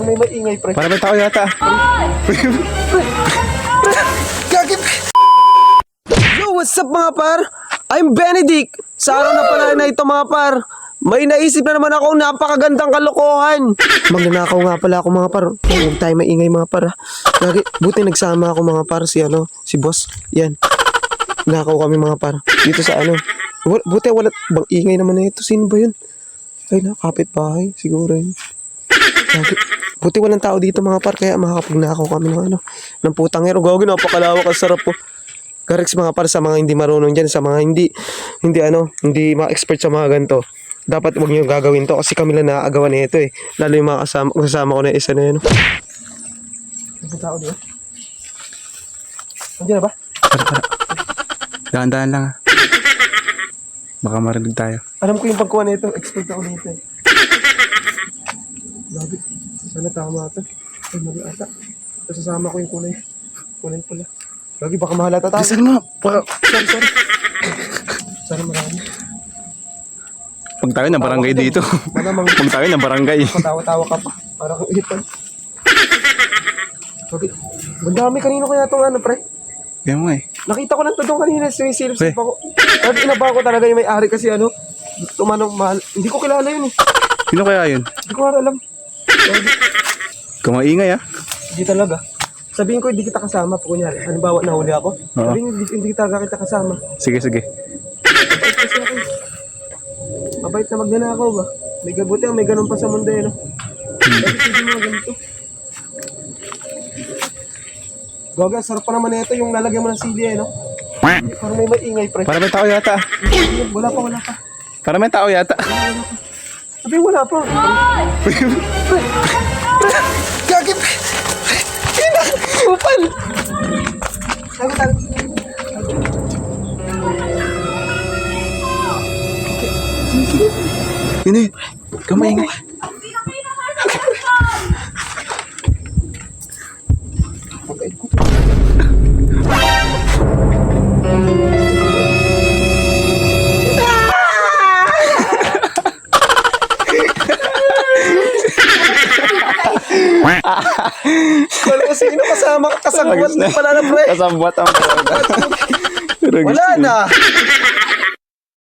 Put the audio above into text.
Parang may maingay, pre. Para may tao yata. Gagi, pre. Yo, what's up mga par? I'm Benedict. Sa araw na pala na ito mga par, may naisip na naman ako napakagandang kalokohan. Magnanakaw nga pala ako mga par. Huwag tayo maingay mga par ha. Gagi, buti nagsama ako mga par si boss. Yan. Nakaw kami mga par. Dito sa ano. Buti wala bang ingay naman na ito. Sino ba yun? Ay na, kapitbahay. Siguro yun. Gagi. Buti walang tao dito mga par. Kaya makakapagnakaw kami ng ano. Ng putang hero. Gagi, napakalawak ang sarap po. Correct mga par sa mga hindi marunong dyan. Sa mga hindi ma-expert sa mga ganito. Dapat huwag niyo gagawin to kasi kami lang naaagawan na ito eh. Lalo yung mga kasama ko na isa na yun. May tao di ba? Andiyan na ba? Dahan-dahan lang. Baka marinig tayo. Alam ko yung pagkuha na ito. Expert ako dito eh. Grabe. Sana tama ito. Ay, mali ata. Sasama ko yung kulay. Kulay pula. Lagi baka mahalata tayo. Bisan mo. Sorry. Sana marami. Pag tayo ng barangay dito. Malamang Pag tayo ng barangay. patawa-tawa ka pa. Para kang ipan. Okay. Madami kanino kaya itong ano, pre? Kaya mo eh. Nakita ko lang ito doon kanina. Sumisilip-silip Pre. ako. At inaba ko talaga yung may-ari kasi ano. Tumanong mahal. Hindi ko kilala yun eh. Sino kaya yun? Hindi ko alam. Kumaingay ah. Hindi talaga. Sabihin ko hindi kita kasama. Kunyari, halimbawa nahuli ako. Oo. Sabihin hindi talaga kita kasama. Sige. Mabait kasi ako. Mabait na magnanakaw ba? May gabuti may ganun pa sa mundo eh, no? Bakit hindi mga ganito? Goga, sarap pa naman ito yung lalagyan mo ng sili eh, no? Parang may maingay, pre. Para may tao yata. Wala pa. Para may tao yata. Sabi, wala pa. Gagi, pre. Upal. Tago. Sige. Yun eh. Kumaingay. Pagkain ko. Wala kasi sino kasama kasangwat na pala na pre. Kasambot ang Wala na.